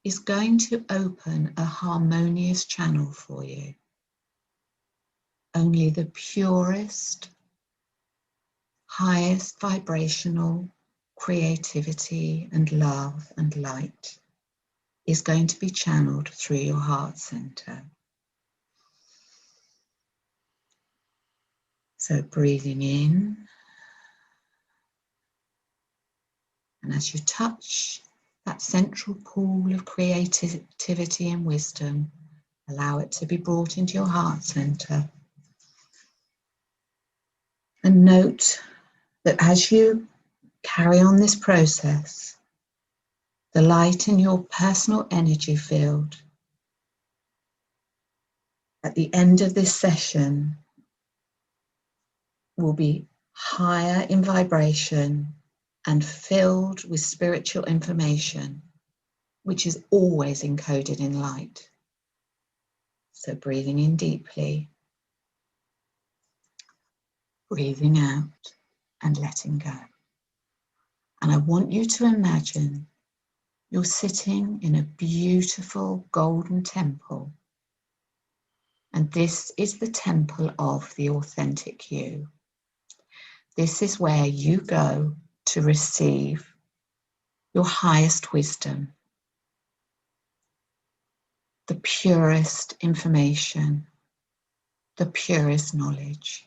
B: is going to open a harmonious channel for you. Only the purest, highest vibrational creativity and love and light is going to be channeled through your heart center. So breathing in, and as you touch that central pool of creativity and wisdom, allow it to be brought into your heart center. And note that as you carry on this process, the light in your personal energy field at the end of this session will be higher in vibration and filled with spiritual information, which is always encoded in light. So breathing in deeply, breathing out and letting go. And I want you to imagine you're sitting in a beautiful golden temple. And this is the temple of the authentic you. This is where you go to receive your highest wisdom, the purest information, the purest knowledge.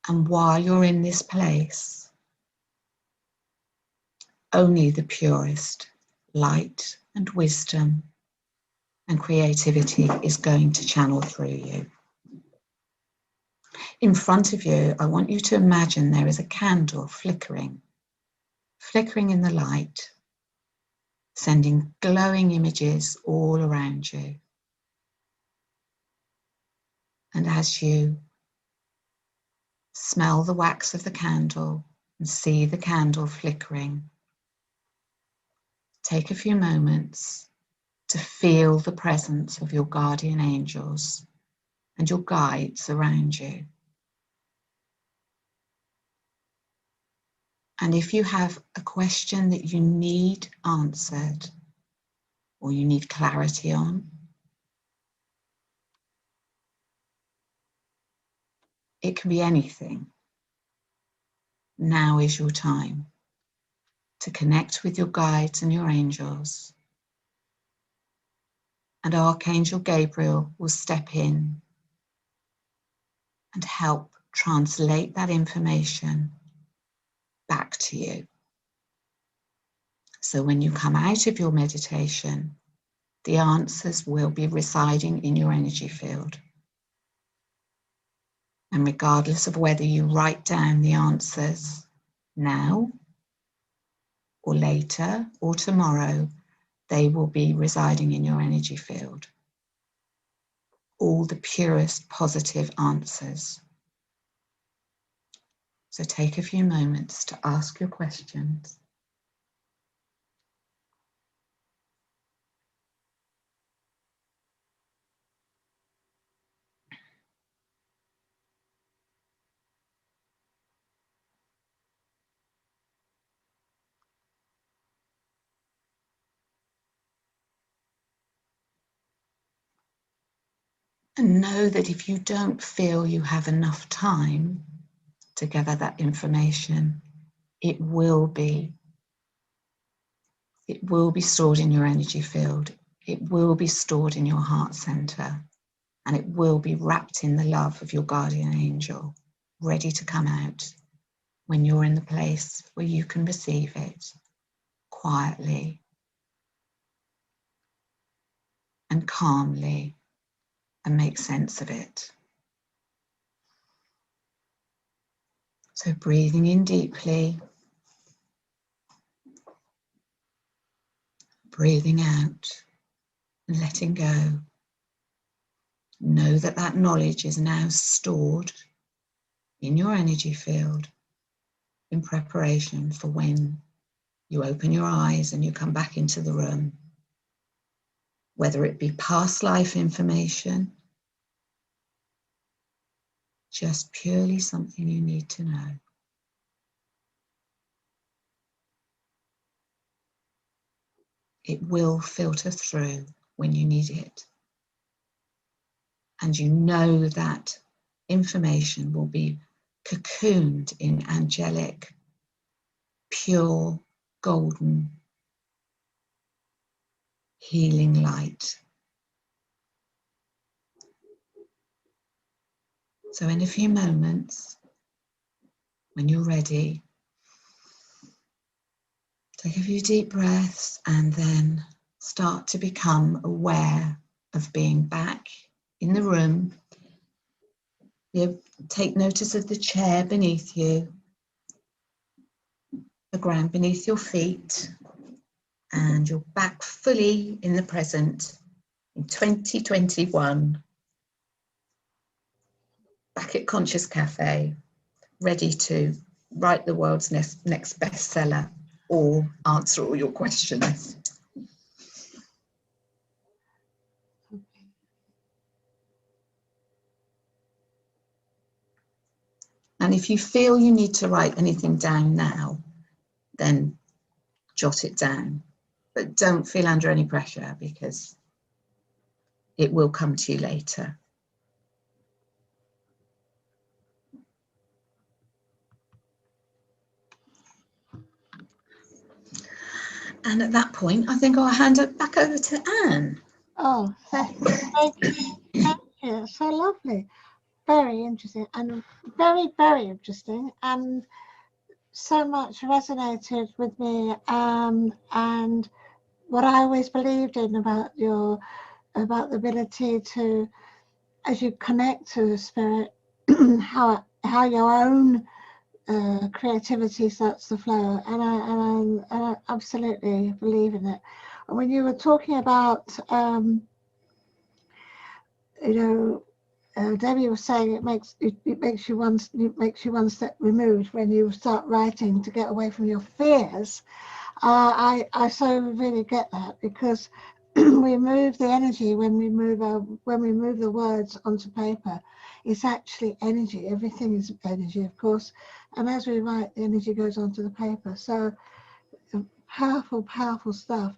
B: And while you're in this place, only the purest light and wisdom and creativity is going to channel through you. In front of you, I want you to imagine there is a candle flickering in the light, sending glowing images all around you. And as you Smell the wax of the candle and see the candle flickering. Take a few moments to feel the presence of your guardian angels and your guides around you. And if you have a question that you need answered or you need clarity on, it can be anything. Now is your time to connect with your guides and your angels. And Archangel Gabriel will step in and help translate that information back to you. So when you come out of your meditation, the answers will be residing in your energy field. And regardless of whether you write down the answers now or later or tomorrow, they will be residing in your energy field. All the purest positive answers. So take a few moments to ask your questions. And know that if you don't feel you have enough time to gather that information, it will be stored in your energy field. It will be stored in your heart center, and it will be wrapped in the love of your guardian angel, ready to come out when you're in the place where you can receive it quietly and calmly and make sense of it. So breathing in deeply, breathing out and letting go. Know that that knowledge is now stored in your energy field in preparation for when you open your eyes and you come back into the room. Whether it be past life information, just purely something you need to know. It will filter through when you need it. And you know that information will be cocooned in angelic, pure, golden, healing light. So in a few moments, when you're ready, take a few deep breaths and then start to become aware of being back in the room. You take notice of the chair beneath you, the ground beneath your feet, and you're back fully in the present in 2021, back at Conscious Café, ready to write the world's next bestseller or answer all your questions. And if you feel you need to write anything down now, then jot it down. But don't feel under any pressure because it will come to you later. And at that point, I think I'll hand it back over to Anne.
A: Oh, thank you. So lovely. Very interesting and very, very interesting. And so much resonated with me. And what I always believed in about the ability to, as you connect to the spirit, how your own creativity starts to flow, and I absolutely believe in it. And when you were talking about, you know, Debbie was saying it makes you one step removed when you start writing to get away from your fears. I so really get that, because we move the energy when we move the words onto paper. It's actually energy. Everything is energy, of course, and as we write, the energy goes onto the paper. So powerful stuff.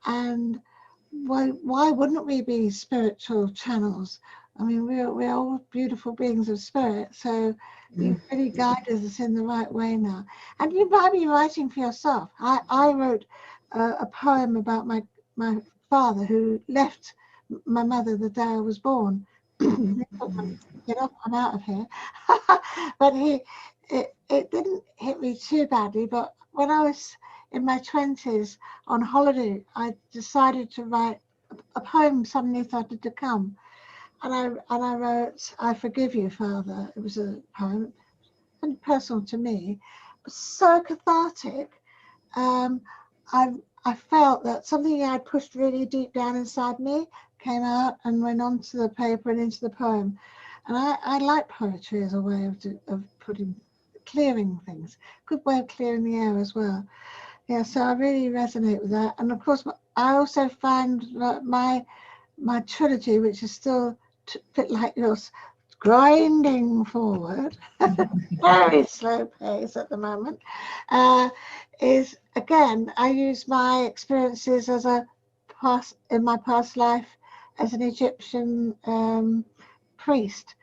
A: And why wouldn't we be spiritual channels? I mean, we're all beautiful beings of spirit, so you've really guided us in the right way now. And you might be writing for yourself. I wrote a poem about my father, who left my mother the day I was born. Get up, I'm out of here. But it didn't hit me too badly. But when I was in my 20s on holiday, I decided to write a poem suddenly started to come. And I wrote, "I forgive you, Father." It was a poem, and personal to me, but so cathartic. I felt that something I'd pushed really deep down inside me came out and went onto the paper and into the poem. And I like poetry as a way of clearing things. Good way of clearing the air as well. Yeah, so I really resonate with that. And of course, I also find that my trilogy, which is still a bit like yours, grinding forward, very slow pace at the moment, is, again, I use my experiences as in my past life as an Egyptian priest,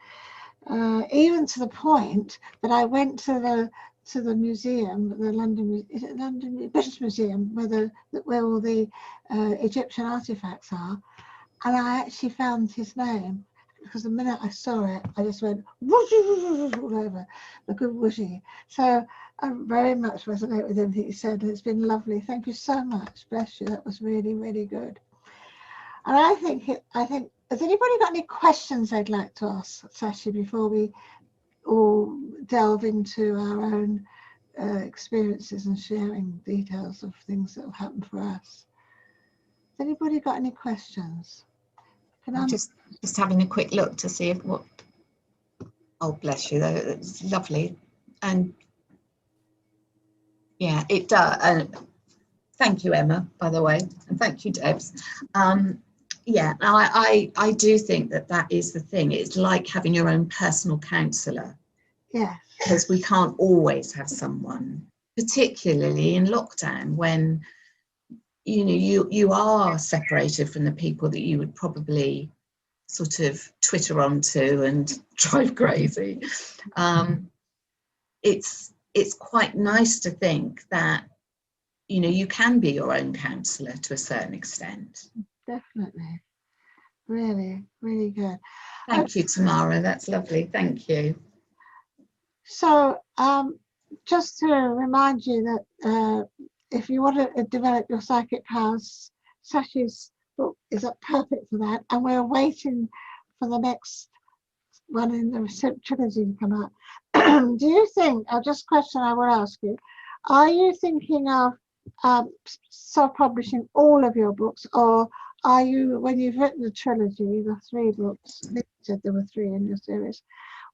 A: even to the point that I went to the museum, the London British Museum, where all the Egyptian artifacts are, and I actually found his name, because the minute I saw it, I just went all over, the good whooshy. So I very much resonate with everything you said. It's been lovely. Thank you so much. Bless you. That was really, really good. And I think, has anybody got any questions they'd like to ask Sashi before we all delve into our own experiences and sharing details of things that have happened for us? Has anybody got any questions?
B: I'm just having a quick look to see if what. Oh, bless you, though. It's lovely. And yeah, it does. And thank you, Emma, by the way, and thank you, Debs. Yeah, I do think that is the thing. It's like having your own personal counsellor.
A: Yeah.
B: Because we can't always have someone, particularly in lockdown, when you are separated from the people that you would probably sort of Twitter onto and drive crazy. It's quite nice to think that you can be your own counsellor to a certain extent.
A: Definitely. Really, really good.
B: Thank you, Tamara. That's lovely. Thank you.
A: So just to remind you that if you want to develop your psychic powers, Sashi's book is perfect for that, and we're waiting for the next one in the trilogy to come out. Do you think, just question I will ask you, are you thinking of self-publishing all of your books, or are you, when you've written the trilogy, the 3 books, you said there were 3 in your series,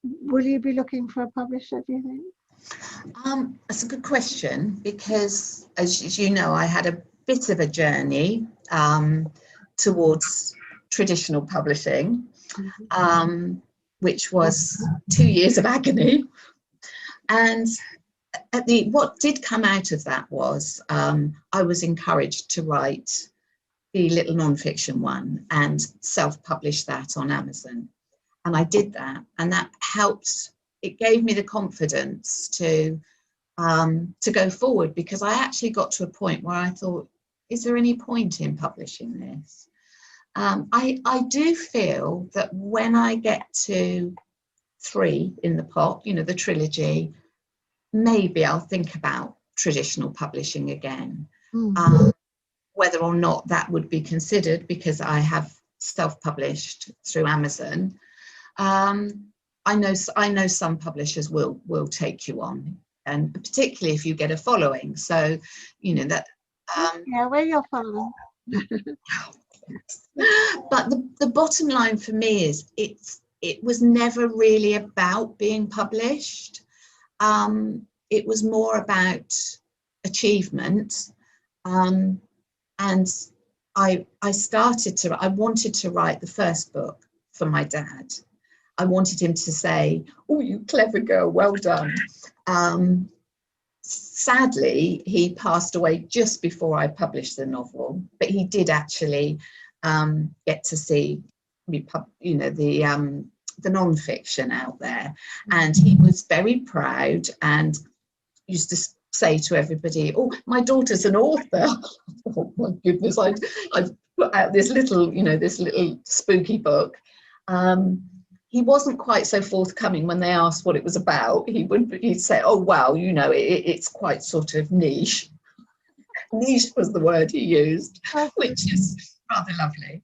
A: will you be looking for a publisher, do you think?
B: That's a good question, because as you know, I had a bit of a journey towards traditional publishing, which was 2 years of agony. And what did come out of that was I was encouraged to write the little non-fiction one and self-publish that on Amazon. And I did that, and that helped. It gave me the confidence to go forward, because I actually got to a point where I thought, is there any point in publishing this? I do feel that when I get to 3 in the pot, the trilogy, maybe I'll think about traditional publishing again. Whether or not that would be considered, because I have self-published through Amazon. I know some publishers will take you on, and particularly if you get a following. So that.
A: Yeah, where you're following.
B: But the bottom line for me is it was never really about being published. It was more about achievement. And I wanted to write the first book for my dad. I wanted him to say, "Oh, you clever girl, well done." Sadly, he passed away just before I published the novel, but he did actually get to see me, you know, the non-fiction out there, and he was very proud and used to say to everybody, "Oh, my daughter's an author." Oh my goodness, I've put out this little, you know, this little spooky book. He wasn't quite so forthcoming when they asked what it was about. He'd say, "Oh, well, you know, it's quite sort of niche." Niche was the word he used, which is rather lovely.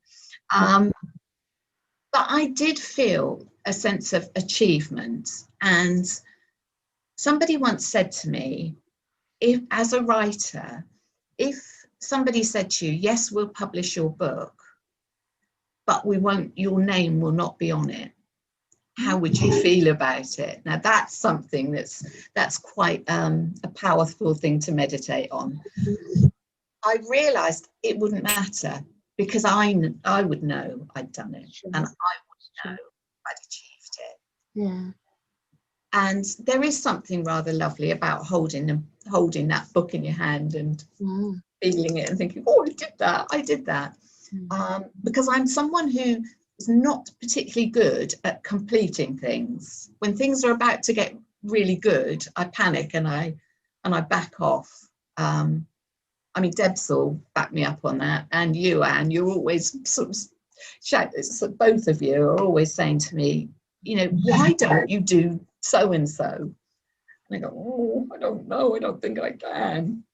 B: But I did feel a sense of achievement. And somebody once said to me, if, as a writer, if somebody said to you, "Yes, we'll publish your book, but we won't, your name will not be on it," how would you feel about it? Now, that's something that's quite a powerful thing to meditate on. I realized it wouldn't matter, because I would know I'd done it, and I would know I'd achieved it.
A: Yeah.
B: And there is something rather lovely about holding that book in your hand and feeling it and thinking, "Oh, I did that. Because I'm someone who is not particularly good at completing things. When things are about to get really good, I panic and I back off. I mean, Deb's will back me up on that, and you, Anne, you're always sort of both of you are always saying to me, you know, "Why don't you do so and so?" And I go, "Oh, I don't know. I don't think I can."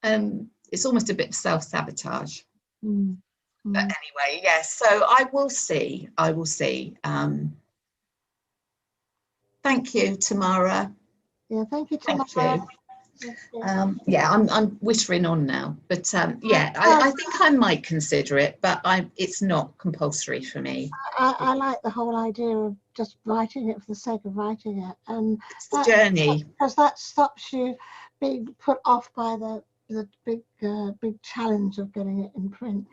B: And it's almost a bit of self-sabotage. But anyway, yes. So I will see. Thank you, Tamara.
A: Yeah, thank you, Tamara.
B: Thank you. Yeah, I'm whittering on now, but yeah, I think I might consider it, but it's not compulsory for me.
A: I like the whole idea of just writing it for the sake of writing it, and
B: it's the journey,
A: because that stops you being put off by the big challenge of getting it in print.